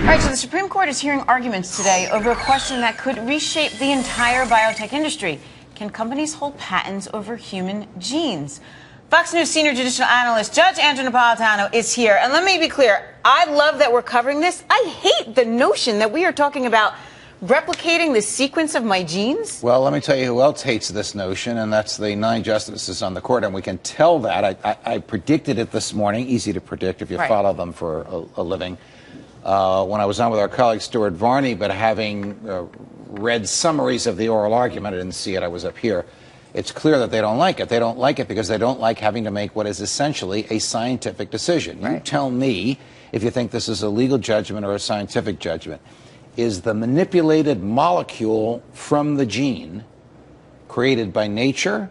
All right, so the Supreme Court is hearing arguments today over a question that could reshape the entire biotech industry. Can companies hold patents over human genes? Fox News senior judicial analyst Judge Andrew Napolitano is here. And let me be clear, I love that we're covering this. I hate the notion that we are talking about replicating the sequence of my genes. Well, let me tell you who else hates this notion, and that's the 9 justices on the court. And we can tell that. I predicted it this morning. Easy to predict if you follow them for a living. When I was on with our colleague Stuart Varney, but having read summaries of the oral argument, I didn't see it, I was up here, it's clear that they don't like it. They don't like it because they don't like having to make what is essentially a scientific decision. Right. You tell me if you think this is a legal judgment or a scientific judgment. Is the manipulated molecule from the gene created by nature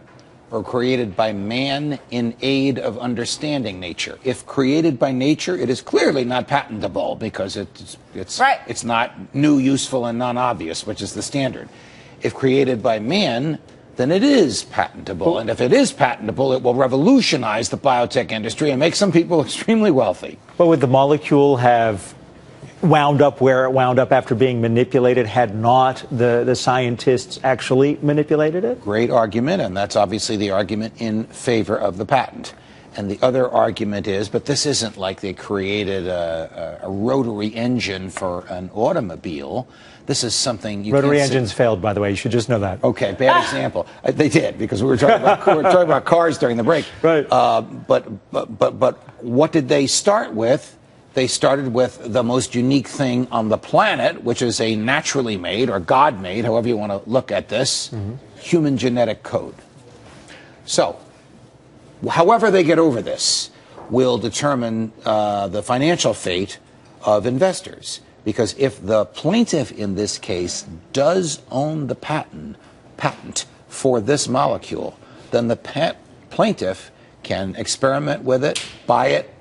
or created by man in aid of understanding nature? If created by nature, it is clearly not patentable because it's not new, useful, and non-obvious, which is the standard. If created by man, then it is patentable. And if it is patentable, it will revolutionize the biotech industry and make some people extremely wealthy. But would the molecule have wound up where it wound up after being manipulated had not the scientists actually manipulated it? Great argument, and that's obviously the argument in favor of the patent. And the other argument is, but this isn't like they created a rotary engine for an automobile. This is something you Rotary engines failed, by the way. You should just know that. Okay, bad example. They did, because we were talking about cars during the break. Right. But what did they start with? They started with the most unique thing on the planet, which is a naturally made, or God-made, however you want to look at this, human genetic code. So, however they get over this will determine the financial fate of investors. Because if the plaintiff in this case does own the patent for this molecule, then the plaintiff can experiment with it, buy it,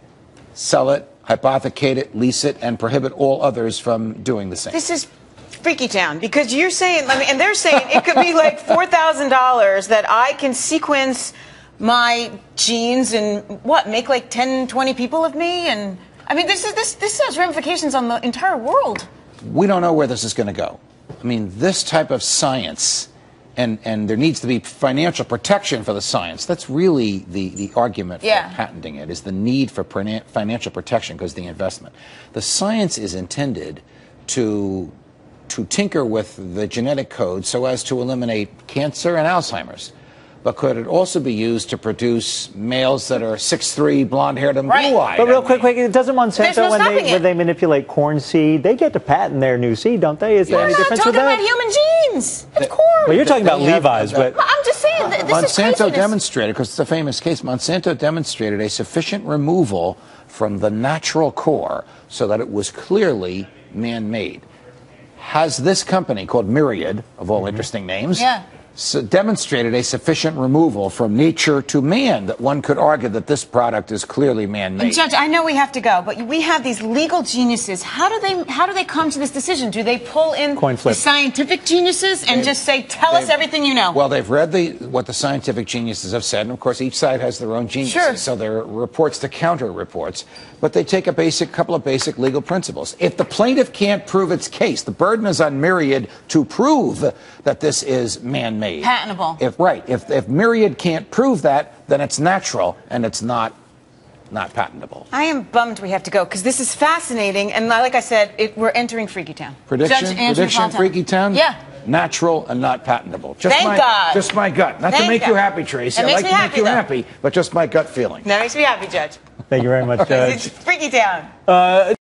sell it, hypothecate it, lease it, and prohibit all others from doing the same. This is freaky town, because you're saying, and they're saying it could be like $4,000 that I can sequence my genes and make like 10, 20 people of me? And I mean, this has ramifications on the entire world. We don't know where this is going to go. I mean, this type of science, and there needs to be financial protection for the science. That's really the argument for patenting it, is the need for financial protection because of the investment. The science is intended to tinker with the genetic code so as to eliminate cancer and Alzheimer's. But could it also be used to produce males that are 6'3", blonde-haired, and blue-eyed? But real quick, doesn't Monsanto, when they manipulate corn seed, they get to patent their new seed, don't they? Is there any difference with that? We're not talking about human genes. Of course. Well, you're talking about Levi's, but I'm just saying that this is craziness. Monsanto demonstrated, because it's a famous case, Monsanto demonstrated a sufficient removal from the natural core so that it was clearly man-made. Has this company, called Myriad, of all interesting names, demonstrated a sufficient removal from nature to man that one could argue that this product is clearly man-made? Judge, I know we have to go, but we have these legal geniuses. How do they come to this decision? Do they pull in the scientific geniuses and just say, tell us everything you know? Well, they've read what the scientific geniuses have said, and of course each side has their own geniuses, so there are reports to counter reports. But they take a couple of basic legal principles. If the plaintiff can't prove its case, the burden is on Myriad to prove that this is man-made. Patentable. If Myriad can't prove that, then it's natural and it's not patentable. I am bummed we have to go because this is fascinating, and like I said, we're entering Freaky Town. Prediction, Freaky Town? Yeah. Natural and not patentable. Thank God. Just my gut. Not to make you happy, Tracy. I like to make you happy, but just my gut feeling. That makes me happy, Judge. Thank you very much, Judge. It's Freaky Town.